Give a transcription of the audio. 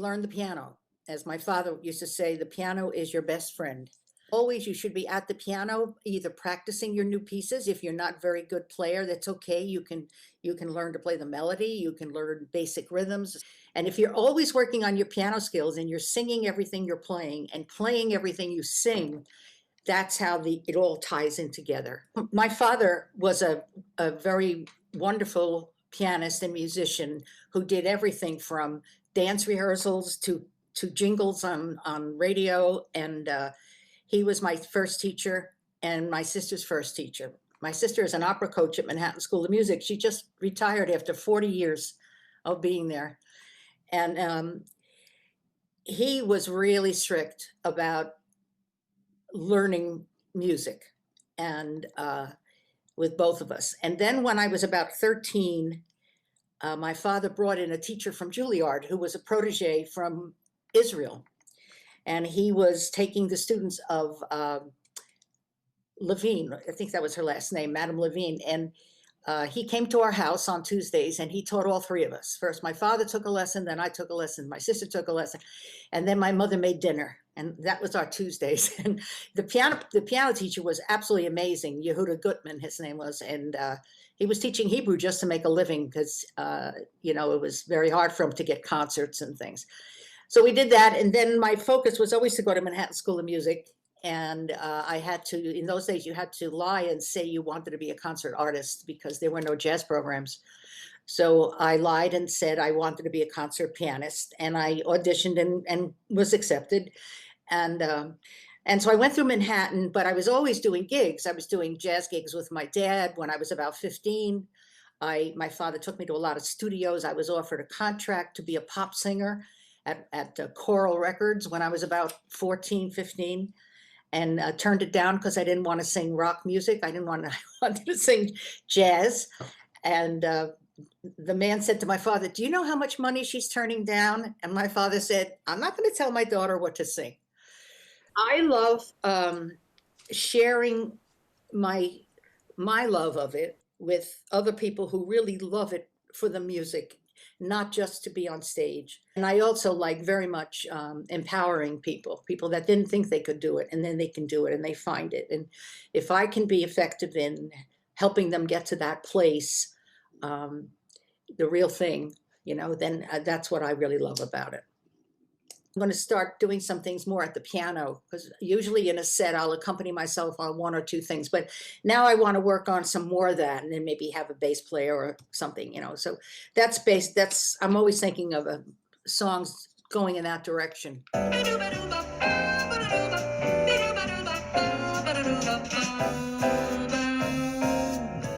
learn the piano. As my father used to say, the piano is your best friend. Always, you should be at the piano, either practicing your new pieces. If you're not a very good player, that's okay. You can learn to play the melody. You can learn basic rhythms. And if you're always working on your piano skills and you're singing everything you're playing and playing everything you sing, that's how it all ties in together. My father was a very wonderful pianist and musician who did everything from dance rehearsals to jingles on radio, and he was my first teacher and my sister's first teacher. My sister is an opera coach at Manhattan School of Music. She just retired after 40 years of being there. And he was really strict about learning music, and with both of us. And then when I was about 13, my father brought in a teacher from Juilliard who was a protege from Israel. And he was taking the students of Levine, I think that was her last name, Madame Levine. And he came to our house on Tuesdays and he taught all three of us. First, my father took a lesson, then I took a lesson, my sister took a lesson, and then my mother made dinner. And that was our Tuesdays. And the piano teacher was absolutely amazing. Yehuda Gutman, his name was. And he was teaching Hebrew just to make a living because, it was very hard for him to get concerts and things. So we did that. And then my focus was always to go to Manhattan School of Music. And I had to, in those days, you had to lie and say you wanted to be a concert artist because there were no jazz programs. So I lied and said I wanted to be a concert pianist, and I auditioned and was accepted. And so I went through Manhattan, but I was always doing gigs. I was doing jazz gigs with my dad when I was about 15. My father took me to a lot of studios. I was offered a contract to be a pop singer at Choral Records when I was about 14, 15. And turned it down because I didn't want to sing rock music. I wanted to sing jazz. And the man said to my father, "Do you know how much money she's turning down?" And my father said, "I'm not going to tell my daughter what to sing." I love sharing my love of it with other people who really love it for the music, not just to be on stage. And I also like very much empowering people that didn't think they could do it, and then they can do it and they find it. And if I can be effective in helping them get to that place, the real thing, then that's what I really love about it. I'm going to start doing some things more at the piano, because usually in a set I'll accompany myself on one or two things, but now I want to work on some more of that, and then maybe have a bass player or something, so I'm always thinking of songs going in that direction.